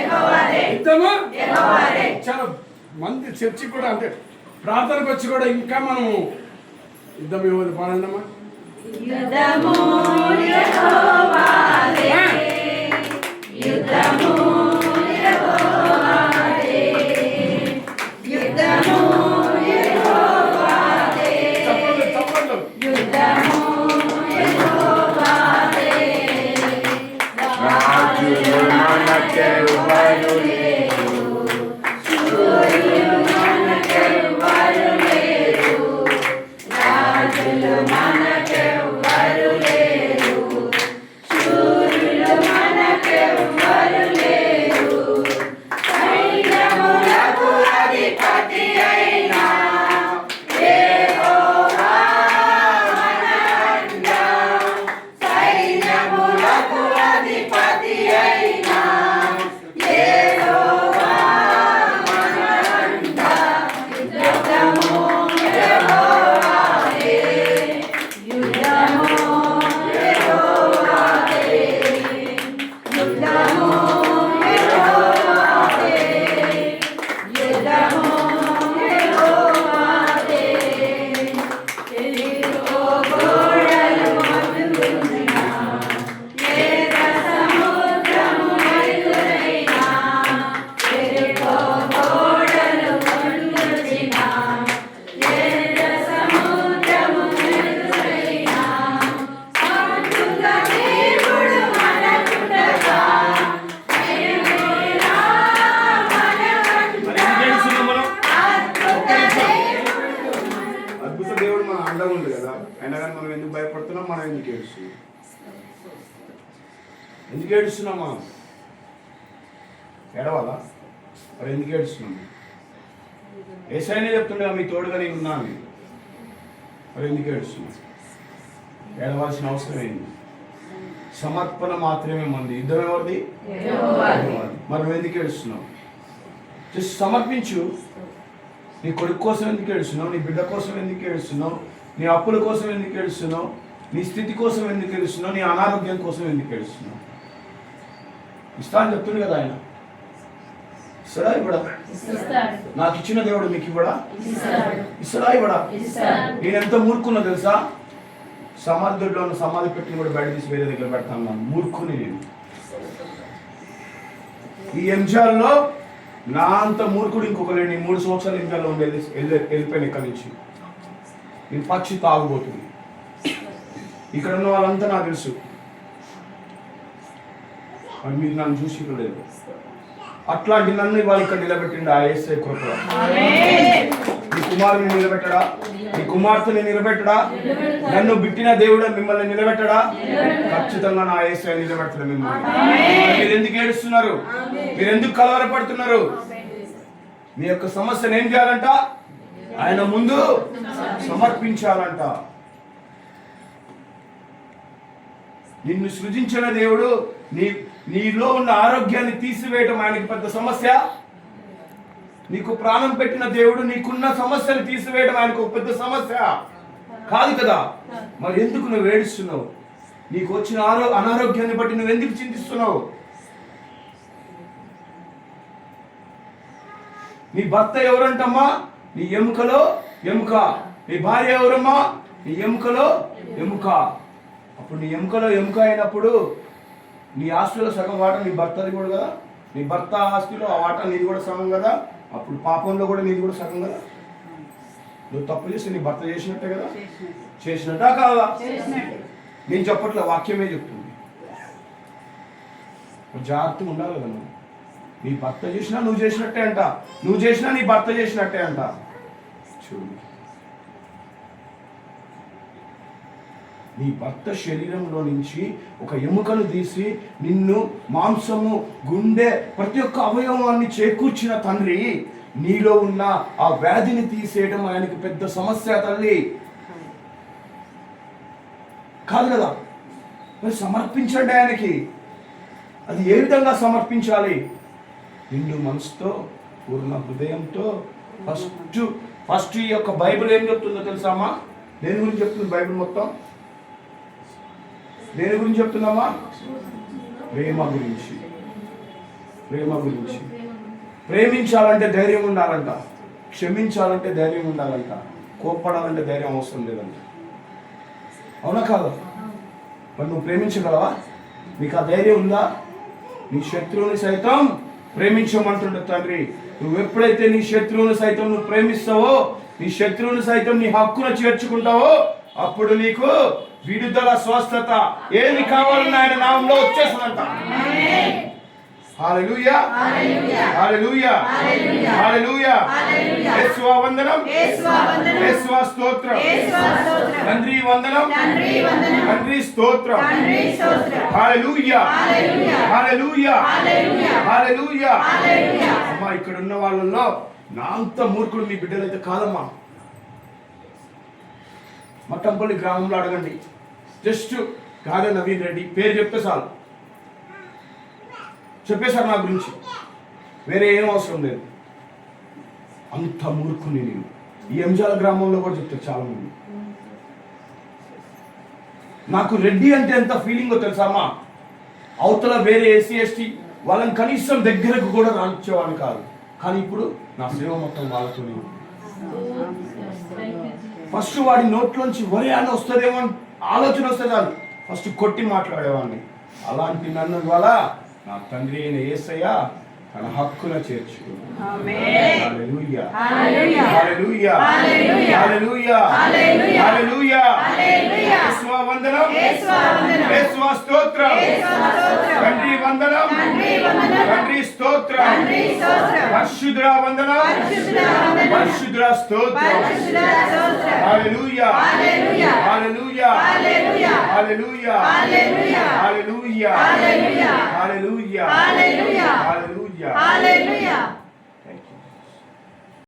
యుద్ధము చాలా మంది చర్చి కూడా అంటే ప్రార్థనకు వచ్చి కూడా ఇంకా మనం యుద్ధం ఏమది పాడండమ్మా. యుద్ధము యెహోవాదే, యుద్ధము యెహోవాదే, యుద్ధము యెహోవాదే, చప్పట్లు యుద్ధము యెహోవాదే. రాజులు మనకెవ్వరు లేరు, శూరులు మనకెవ్వరు లేరు, రాజులు మనకెవ్వరు లేరు, శూరులు మనకెవ్వరు లేరు. సైన్యములకు అధిపతి అయిన యెహోవా మన అండ, సైన్యములకు అధిపతి అయిన యెహోవా మన అండ. యుద్ధము యెహోవాదే, యుద్ధము యెహోవాదే, యుద్ధము యెహోవాదే, యుద్ధము యెహోవాదే. ఎరికో గోడలు మోయుచున్న, ఎర్ర సముద్రము ఎదురైన, ఎరికో గోడలు మోయుచున్న, ఎర్ర సముద్రము ఎదురైన, సాటుగా దేవుడు మనకుండగా, భయమేలా మనకంట. మరి ఎందుకు ఏడుస్తున్నాం మనం? అద్భుత దేవుడు అద్భుత దేవుడు మన అండగా ఉంది కదా. అయినా కానీ మనం ఎందుకు భయపడుతున్నాం, మనం ఎందుకు ఏడుస్తున్నాం? ఎందుకు ఏడుస్తున్నాం మనం? ఏడవాలా? మరి ఎందుకు ఏడుస్తున్నాం? ఏసైనా చెప్తుండే మీ తోడుగా నేను ఉన్నాను, మరి ఎందుకు ఏడుస్తున్నాం? ఏడవలసిన అవసరం ఏంది? సమర్పణ మాత్రమే మంది, యుద్ధం ఎవరిది? యెహోవాది. మరి నువ్వు ఎందుకు ఏడుస్తున్నావు? జస్ట్ సమర్పించు. నీ కొడుకు కోసం ఎందుకు ఏడుస్తున్నావు? నీ బిడ్డ కోసం ఎందుకు ఏడుస్తున్నావు? నీ అప్పుల కోసం ఎందుకు ఏడుస్తున్నావు? నీ స్థితి కోసం ఎందుకు ఏడుస్తున్నావు? నీ అనారోగ్యం కోసం ఎందుకు ఏడుస్తున్నావు? ఇస్తా అని చెప్తుంది కదా ఆయన. ఇస్తాడా ఇవ్వడా? ఇస్తాడు, నాకు ఇచ్చిన దేవుడు మీకు ఇవ్వడా? ఇస్తాడు, ఇస్తాడా ఇవ్వడా? ఇస్తాడు. నేను ఎంత మూర్ఖున్నా తెలుసా? సమాధిలో ఉన్న సమాధి పెట్టిన కూడా బయట తీసి వేరే దగ్గర పెడతాను. మూర్ఖుని నేను. ఈ ఎంజాల్లో నా అంత మూర్ఖుడు ఇంకొక లేడు. 3 సంవత్సరాలు ఎంజాల్లో ఉండి వెళ్ళిపోయాను ఇక్కడి నుంచి. నేను పచ్చి తాగుబోతుంది. ఇక్కడ ఉన్న వాళ్ళంతా నాకు తెలుసు, మరి మీరు నన్ను చూసి లేదు. అట్లాంటి నన్ను ఇవాళ ఇక్కడ నిలబెట్టిండు ఆ యేసయ్య కృపలో. నీ కుమారుని నిలబెట్టడా? నీ కుమార్తెని నిలబెట్టడా? నన్ను బిట్టిన దేవుడు మిమ్మల్ని నిలబెట్టడా? ఖచ్చితంగా నా యేసయ్య నిలబెట్టడు మిమ్మల్ని. మీరు ఎందుకు ఏడుస్తున్నారు? మీరు ఎందుకు కలవరపడుతున్నారు? మీ యొక్క సమస్యను ఏం చేయాలంట? ఆయన ముందు సమర్పించాలంట. నిన్ను సృజించిన దేవుడు నీలో ఉన్న ఆరోగ్యాన్ని తీసివేయటం ఆయనకి పెద్ద సమస్య? నీకు ప్రాణం పెట్టిన దేవుడు నీకున్న సమస్యను తీసివేయడం ఆయనకు ఒక పెద్ద సమస్య కాదు కదా. మరి ఎందుకు నువ్వు ఏడుస్తున్నావు? నీకు వచ్చిన అనారోగ్యాన్ని బట్టి నువ్వు ఎందుకు చింతిస్తున్నావు? నీ భర్త ఎవరంటమ్మా? నీ ఎముకలో ఎముక. నీ భార్య ఎవరమ్మా? నీ ఎముకలో ఎముక. అప్పుడు నీ ఎముకలో ఎముక అయినప్పుడు నీ ఆస్తిలో సగం వాటా నీ భర్తది కూడా కదా. నీ భర్త ఆస్తిలో ఆ వాటా నీది కూడా సగం కదా. అప్పుడు పాపంలో కూడా నీది కూడా సగం కదా. నువ్వు తప్పు చేసి నీ భర్త చేసినట్టే కదా. చేసినట్టా కాదా? నేను చెప్పట్లే, వాక్యమే చెప్తుంది. జాగ్రత్తగా ఉండాలి కదా. నువ్వు నీ భర్త చేసినా నువ్వు చేసినట్టే అంట, నువ్వు చేసినా నీ భర్త చేసినట్టే అంట. చూడు, నీ భర్త శరీరంలో నుంచి ఒక ఎముకను తీసి నిన్ను మాంసము, గుండె, ప్రతి ఒక్క అవయవాన్ని చేకూర్చిన తండ్రి నీలో ఉన్న ఆ వ్యాధిని తీసేయడం ఆయనకి పెద్ద సమస్య తల్లి కాదు కదా. మరి సమర్పించండి ఆయనకి. అది ఏ విధంగా సమర్పించాలి? నిండు మనసుతో, పూర్ణ హృదయంతో. ఫస్ట్ ఈ యొక్క బైబిల్ ఏం చెప్తుందో తెలుసామా? దేని గురించి చెప్తుంది బైబిల్ మొత్తం? దేని గురించి చెప్తున్నామా? ప్రేమ గురించి. ప్రేమ గురించి. ప్రేమించాలంటే ధైర్యం ఉండాలంట, క్షమించాలంటే ధైర్యం ఉండాలంట, కోప్పడాలంటే ధైర్యం అవసరం లేదంట. అవునా కాదు? మరి నువ్వు ప్రేమించగలవా? నీకు ఆ ధైర్యం ఉందా? నీ శత్రువుని సైతం ప్రేమించమంటుండే తండ్రి. నువ్వు ఎప్పుడైతే నీ శత్రువుని సైతం నువ్వు ప్రేమిస్తావో, నీ శత్రువుని సైతం నీ హక్కున చేర్చుకుంటావో, అప్పుడు నీకు విడుదల, స్వస్థత, ఏమి కావాలన్నా ఆయన నామంలో వచ్చేస్తుందంట. హల్లెలూయా, హల్లెలూయా, హల్లెలూయా. యేసువా వందనం, యేసువా స్తోత్రం, తండ్రి వందనం, తండ్రి స్తోత్రం. హల్లెలూయా, హల్లెలూయా, హల్లెలూయా. అమ్మా, ఇక్కడ ఉన్న వాళ్ళల్లో నా అంత మూర్ఖుడు మీ బిడ్డలైతే కాదమ్మా. మట్టంపల్లి గ్రామంలో అడగండి, జస్ట్ గాదె నవీన్ రెడ్డి పేరు చెప్తే చాలు, చెప్పేశారు నా గురించి, వేరే ఏం అవసరం లేదు. అంత మూర్ఖుని నేను. ఈ ఎంజాల గ్రామంలో కూడా చెప్తారు చాలా మంది. నాకు రెడ్డి అంటే ఎంత ఫీలింగో తెలుసా అమ్మా? అవతల వేరే ఎస్సీ ఎస్టీ వాళ్ళని కనీసం దగ్గరకు కూడా రానిచ్చేవాడిని కాదు. కానీ ఇప్పుడు నా సేవ మొత్తం వాళ్ళతోనే. ఫస్ట్ వాడి నోట్లోంచి వరే అని వస్తుందేమో అని ఆలోచన వస్తే చాలు ఫస్ట్ కొట్టి మాట్లాడేవాడిని. అలాంటి నన్ను ఇవాళ నా తండ్రి అయిన యేసయ్య తన హక్కున చేర్చుకున్నాడు. హల్లెలూయా, హల్లెలూయా, హల్లెలూయా, హల్లెలూయా, హల్లెలూయా. యేసువా వందనం, యేసువా స్తోత్రం, తండ్రి వందనం, తండ్రి స్తోత్రం, పరిశుద్ధుడా వందనం, పరిశుద్ధుడా స్తోత్రం. హల్లెలూయా, హల్లెలూయా, హల్లెలూయా, హల్లెలూయా, హల్లెలూయా, హల్లెలూయా, హల్లెలూయా.